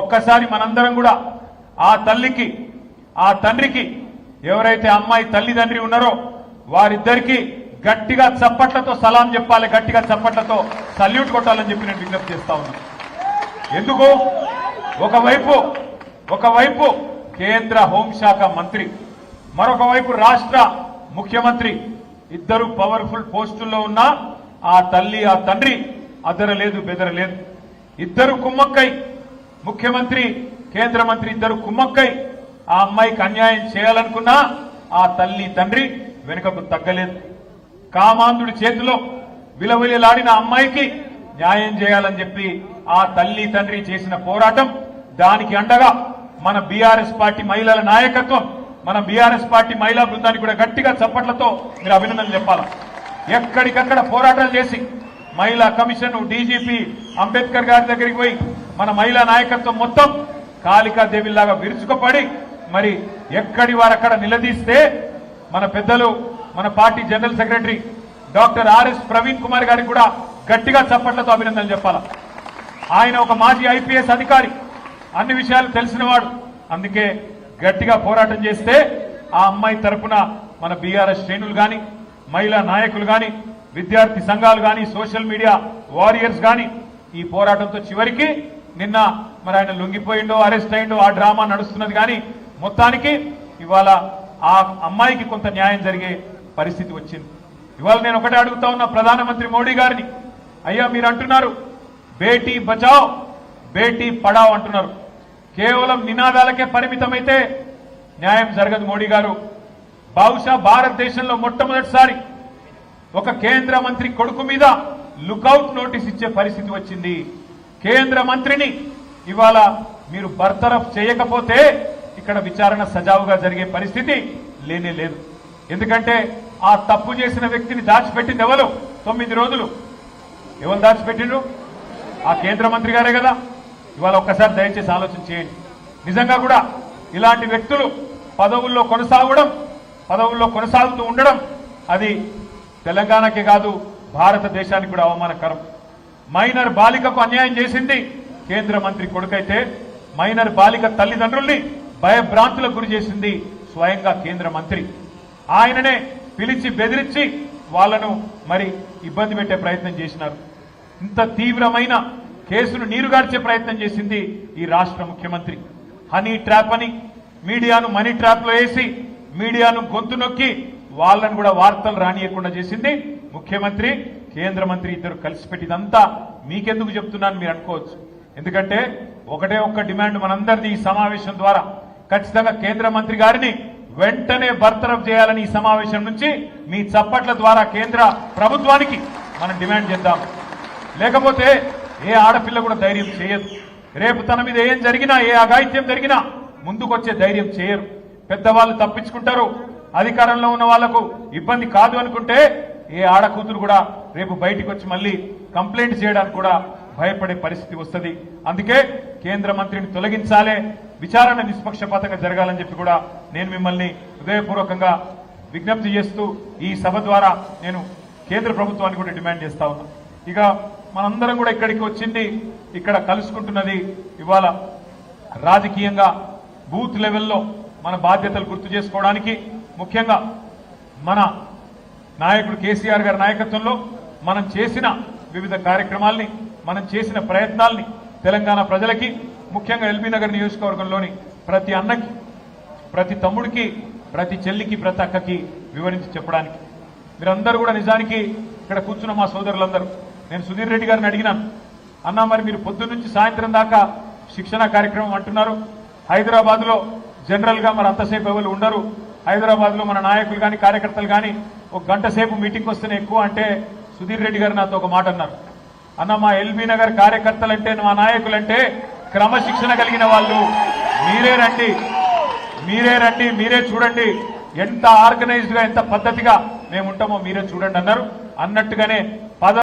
ఒక్కసారి మనందరం కూడా ఆ తల్లికి ఆ తండ్రికి ఎవరైతే అమ్మాయి తల్లిదండ్రి ఉన్నారో వారిద్దరికీ గట్టిగా చప్పట్లతో సలాం చెప్పాలి, గట్టిగా చప్పట్లతో సల్యూట్ కొట్టాలని చెప్పి నేను విజ్ఞప్తి చేస్తా ఉన్నాను. ఎందుకు? ఒకవైపు కేంద్ర హోంశాఖ మంత్రి, మరొక వైపు రాష్ట్ర ముఖ్యమంత్రి, ఇద్దరు పవర్ఫుల్ పోస్టుల్లో ఉన్న ఆ తల్లి ఆ తండ్రి అదరలేదు బెదరలేదు. ఇద్దరు కుమ్మక్కై, ముఖ్యమంత్రి కేంద్ర మంత్రి ఇద్దరు కుమ్మక్కై ఆ అమ్మాయికి అన్యాయం చేయాలనుకున్నా ఆ తల్లి తండ్రి వెనుకకు తగ్గలేదు. కామాంధుడి చేతిలో విలవిలలాడిన అమ్మాయికి న్యాయం చేయాలని చెప్పి ఆ తల్లి తండ్రి చేసిన పోరాటం, దానికి అండగా మన బీఆర్ఎస్ పార్టీ మహిళల నాయకత్వం, మన బీఆర్ఎస్ పార్టీ మహిళా బృందానికి కూడా గట్టిగా చప్పట్లతో మీరు అభినందనలు చెప్పాలి. ఎక్కడికక్కడ పోరాటాలు చేసి మహిళా కమిషన్, డీజీపీ అంబేద్కర్ గారి దగ్గరికి పోయి మన మహిళా నాయకత్వం మొత్తం కాళికాదేవిలాగా విరుచుకుపడి మరి ఎక్కడి వారక్కడ నిలదీస్తే మన పెద్దలు, మన party general secretary doctor RS Praveen Kumar గారికి కూడా గట్టిగా చప్పట్లతో అభినందనలు చెప్పాల. ఆయన ఒక మాజీ ఐపీఎస్ అధికారి, అన్ని విషయాలు తెలిసినవాడు. అందుకే గట్టిగా పోరాటం చేస్తే ఆ అమ్మాయి తరపున మన బీఆర్ఎస్ శ్రేణులు గాని, మహిళా నాయకులు గాని, విద్యార్థి సంఘాలు గాని, సోషల్ మీడియా వారియర్స్ గాని ఈ పోరాటంతో చివరికి నిన్న మరి ఆయన లొంగిపోయిండో అరెస్ట్ అయిండో ఆ డ్రామా నడుస్తున్నది. కానీ మొత్తానికి ఇవాళ ఆ అమ్మాయికి కొంత న్యాయం జరిగే పరిస్థితి వచ్చింది. ఇవాళ నేను ఒకటే అడుగుతా ఉన్నా ప్రధానమంత్రి మోడీ గారిని, అయ్యా మీరు అంటున్నారు బేటీ బచావ్ బేటీ పడావ్ అంటున్నారు, కేవలం నినాదాలకే పరిమితమైతే న్యాయం జరగదు మోడీ గారు. బహుశా భారతదేశంలో మొట్టమొదటిసారి ఒక కేంద్ర మంత్రి కొడుకు మీద లుకౌట్ నోటీస్ ఇచ్చే పరిస్థితి వచ్చింది. కేంద్ర మంత్రిని ఇవాళ మీరు బర్తరఫ్ చేయకపోతే ఇక్కడ విచారణ సజావుగా జరిగే పరిస్థితి లేనే లేదు. ఎందుకంటే ఆ తప్పు చేసిన వ్యక్తిని దాచిపెట్టింది ఎవరు? 9 రోజులు ఎవరు దాచిపెట్టిండ్రు? ఆ కేంద్ర మంత్రి గారే కదా. ఇవాళ ఒక్కసారి దయచేసి ఆలోచన చేయండి. నిజంగా కూడా ఇలాంటి వ్యక్తులు పదవుల్లో కొనసాగుతూ ఉండడం అది తెలంగాణకే కాదు భారతదేశానికి కూడా అవమానకరం. మైనర్ బాలికకు అన్యాయం చేసింది కేంద్ర మంత్రి కొడుకైతే మైనర్ బాలిక తల్లిదండ్రుల్ని భయభ్రాంతులకు గురి చేసింది స్వయంగా కేంద్ర మంత్రి. ఆయననే పిలిచి బెదిరించి వాళ్లను మరి ఇబ్బంది పెట్టే ప్రయత్నం చేసినారు. ఇంత తీవ్రమైన కేసును నీరుగార్చే ప్రయత్నం చేసింది ఈ రాష్ట్ర ముఖ్యమంత్రి. హనీ ట్రాప్ అని మీడియాను మనీ ట్రాప్ లో వేసి మీడియాను గొంతు నొక్కి వాళ్ళను కూడా వార్తలు రానియకుండా చేసింది ముఖ్యమంత్రి, కేంద్ర మంత్రి ఇద్దరు కలిసి పెట్టిదంతా మీకెందుకు చెప్తున్నాను మీరు అనుకోవచ్చు. ఎందుకంటే ఒకటే ఒక్క డిమాండ్ మనందరిది ఈ సమావేశం ద్వారా, ఖచ్చితంగా కేంద్ర మంత్రి గారిని వెంటనే బర్తరఫ్ చేయాలని ఈ సమావేశం నుంచి మీ చప్పట్ల ద్వారా కేంద్ర ప్రభుత్వానికి మనం డిమాండ్ చేద్దాం. లేకపోతే ఏ ఆడపిల్ల కూడా ధైర్యం చేయదు. రేపు తన మీద ఏం జరిగినా, ఏ అఘాయిత్యం జరిగినా ముందుకొచ్చే ధైర్యం చేయరు. పెద్దవాళ్ళు తప్పించుకుంటారు. అధికారంలో ఉన్న వాళ్లకు ఇబ్బంది కాదు అనుకుంటే ఏ ఆడకూతురు కూడా రేపు బయటికి వచ్చి మళ్ళీ కంప్లైంట్ చేయడానికి కూడా భయపడే పరిస్థితి వస్తుంది. అందుకే కేంద్ర మంత్రిని తొలగించాలే, విచారణ నిష్పక్షపాతంగా జరగాలని చెప్పి కూడా నేను మిమ్మల్ని హృదయపూర్వకంగా విజ్ఞప్తి చేస్తూ ఈ సభ ద్వారా నేను కేంద్ర ప్రభుత్వాన్ని కూడా డిమాండ్ చేస్తా ఉన్నా. ఇక మనందరం కూడా ఇక్కడికి వచ్చింది, ఇక్కడ కలుసుకుంటున్నది ఇవాళ రాజకీయంగా బూత్ లెవెల్లో మన బాధ్యతలు గుర్తు చేసుకోవడానికి, ముఖ్యంగా మన నాయకుడు కేసీఆర్ గారి నాయకత్వంలో మనం చేసిన వివిధ కార్యక్రమాల్ని, మనం చేసిన ప్రయత్నాల్ని తెలంగాణ ప్రజలకి, ముఖ్యంగా ఎల్బీ నగర్ నియోజకవర్గంలోని ప్రతి అన్నకి, ప్రతి తమ్ముడికి, ప్రతి చెల్లికి, ప్రతి అక్కకి వివరించి చెప్పడానికి మీరందరూ కూడా నిజానికి ఇక్కడ కూర్చున్న మా సోదరులందరూ, నేను సుధీర్ రెడ్డి గారిని అడిగినాను, అన్నా మరి మీరు పొద్దున్న నుంచి సాయంత్రం దాకా శిక్షణ కార్యక్రమం అంటున్నారు, హైదరాబాద్ లో జనరల్ గా మరి అంతసేపు ఎవరు ఉండరు, హైదరాబాద్ లో మన నాయకులు కానీ కార్యకర్తలు కానీ ఒక గంట సేపు మీటింగ్ వస్తేనే ఎక్కువ అంటే సుధీర్ రెడ్డి గారు నాతో ఒక మాట అన్నారు, అన్న మా ఎల్బీ నగర్ కార్యకర్తలంటే, మా నాయకులంటే క్రమశిక్షణ కలిగిన వాళ్ళు, మీరే రండి మీరే చూడండి ఎంత ఆర్గనైజ్డ్ గా ఎంత పద్ధతిగా మేము ఉంటామో మీరే చూడండి అన్నారు. అన్నట్టుగానే